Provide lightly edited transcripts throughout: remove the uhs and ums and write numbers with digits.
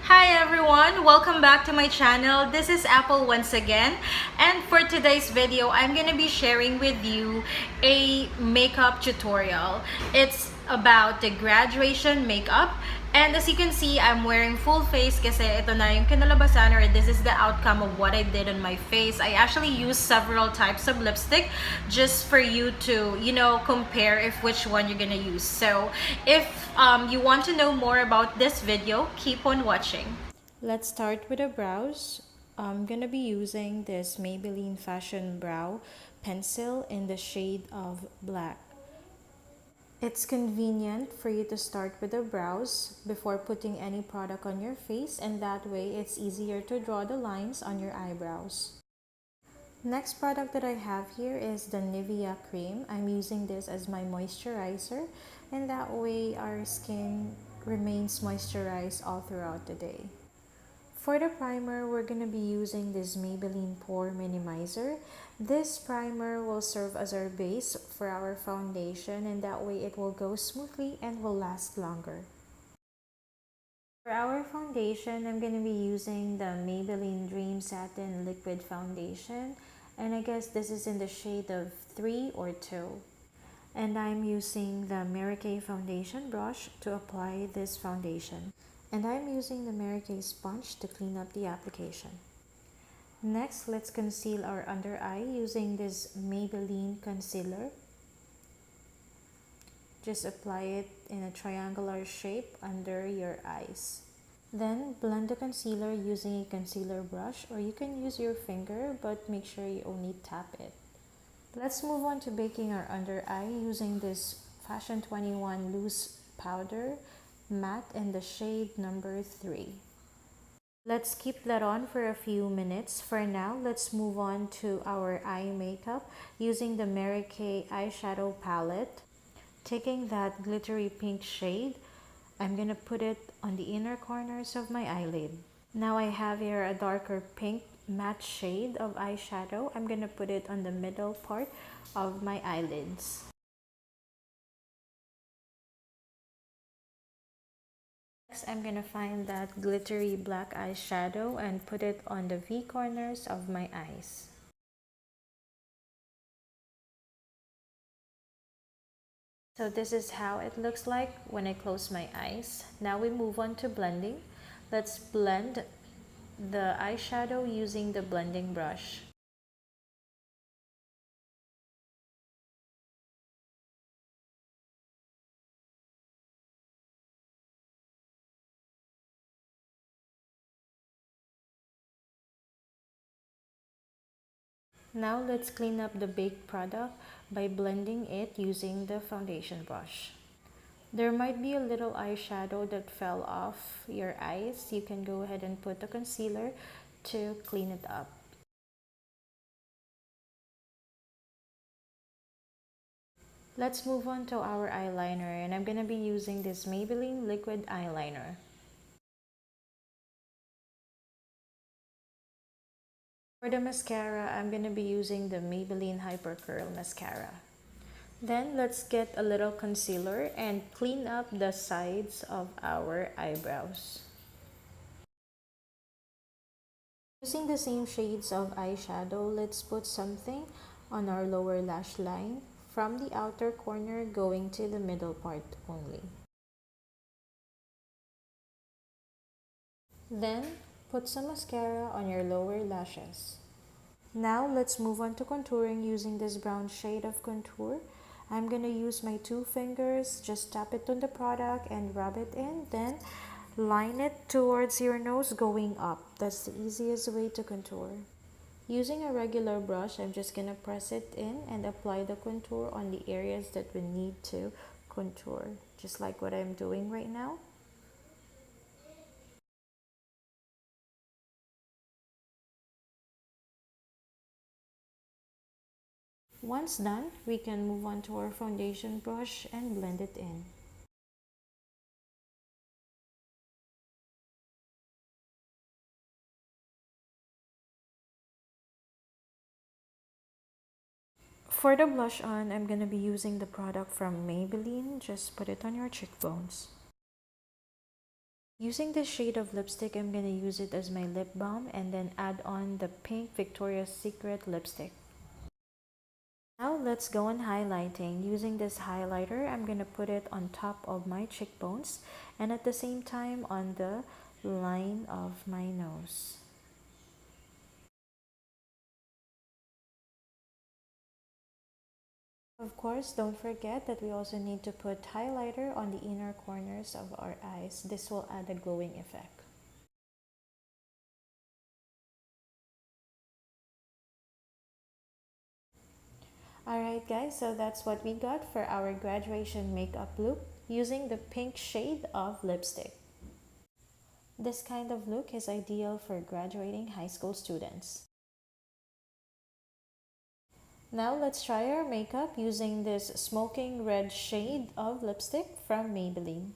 Hi everyone, welcome back to my channel. This is Apple once again, and for today's video I'm gonna be sharing with you a makeup tutorial. It's about the graduation makeup, and as you can see, I'm wearing full face kasi ito na yung kinalabasan, or this is the outcome of what I did on my face. I actually used several types of lipstick just for you to, compare if which one you're gonna use. So if you want to know more about this video, keep on watching. Let's start with the brows. I'm gonna be using this Maybelline Fashion Brow Pencil in the shade of black. It's convenient for you to start with the brows before putting any product on your face, and that way it's easier to draw the lines on your eyebrows. Next product that I have here is the Nivea cream. I'm using this as my moisturizer, and that way our skin remains moisturized all throughout the day. For the primer, we're going to be using this Maybelline Pore Minimizer. This primer will serve as our base for our foundation, and that way it will go smoothly and will last longer. For our foundation, I'm going to be using the Maybelline Dream Satin Liquid Foundation, and I guess this is in the shade of 3 or 2. And I'm using the Mary Kay foundation brush to apply this foundation. And I'm using the Mary Kay sponge to clean up the application. Next, let's conceal our under eye using this Maybelline concealer. Just apply it in a triangular shape under your eyes. Then blend the concealer using a concealer brush, or you can use your finger, but make sure you only tap it. Let's move on to baking our under eye using this Fashion 21 loose powder matte in the shade number 3. Let's keep that on for a few minutes. For now, let's move on to our eye makeup using the Mary Kay eyeshadow palette. Taking that glittery pink shade, I'm gonna put it on the inner corners of my eyelid. Now I have here a darker pink matte shade of eyeshadow. I'm gonna put it on the middle part of my eyelids. Next, I'm gonna find that glittery black eyeshadow and put it on the V corners of my eyes. So this is how it looks like when I close my eyes. Now we move on to blending. Let's blend the eyeshadow using the blending brush. Now let's clean up the baked product by blending it using the foundation brush. There might be a little eyeshadow that fell off your eyes. You can go ahead and put the concealer to clean it up. Let's move on to our eyeliner, and I'm going to be using this Maybelline liquid eyeliner. For the mascara, I'm going to be using the Maybelline Hyper Curl Mascara. Then let's get a little concealer and clean up the sides of our eyebrows. Using the same shades of eyeshadow, let's put something on our lower lash line from the outer corner going to the middle part only. Then put some mascara on your lower lashes. Now let's move on to contouring using this brown shade of contour. I'm going to use my 2 fingers, just tap it on the product and rub it in, then line it towards your nose going up. That's the easiest way to contour. Using a regular brush, I'm just going to press it in and apply the contour on the areas that we need to contour, just like what I'm doing right now. Once done, we can move on to our foundation brush and blend it in. For the blush on, I'm going to be using the product from Maybelline. Just put it on your cheekbones. Using this shade of lipstick, I'm going to use it as my lip balm and then add on the pink Victoria's Secret lipstick. Now let's go on highlighting. Using this highlighter, I'm going to put it on top of my cheekbones and at the same time on the line of my nose. Of course, don't forget that we also need to put highlighter on the inner corners of our eyes. This will add a glowing effect. Alright guys, so that's what we got for our graduation makeup look using the pink shade of lipstick. This kind of look is ideal for graduating high school students. Now let's try our makeup using this smoking red shade of lipstick from Maybelline.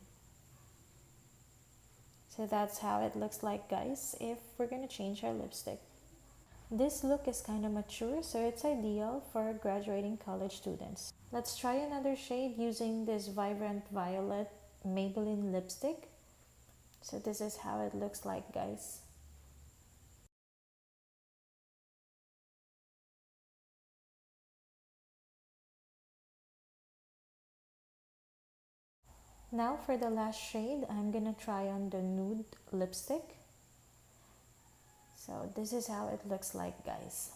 So that's how it looks like, guys, if we're gonna change our lipstick. This look is kind of mature, so it's ideal for graduating college students. Let's try another shade using this vibrant violet Maybelline lipstick. So this is how it looks like, guys. Now for the last shade, I'm gonna try on the nude lipstick. So this is how it looks like, guys.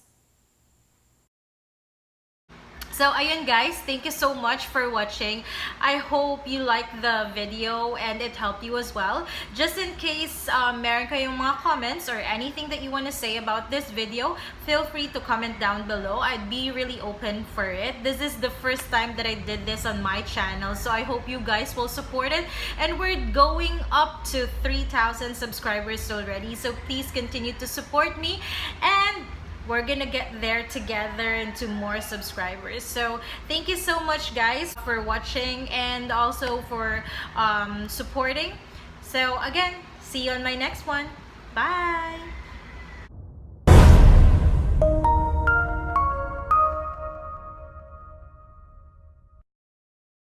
So ayun guys, thank you so much for watching. I hope you liked the video and it helped you as well. Just in case meron kayong mga comments or anything that you want to say about this video, feel free to comment down below. I'd be really open for it. This is the first time that I did this on my channel, so I hope you guys will support it. And we're going up to 3,000 subscribers already, so please continue to support me, and we're gonna get there together into more subscribers. So thank you so much guys for watching and also for supporting. So again, see you on my next one. Bye.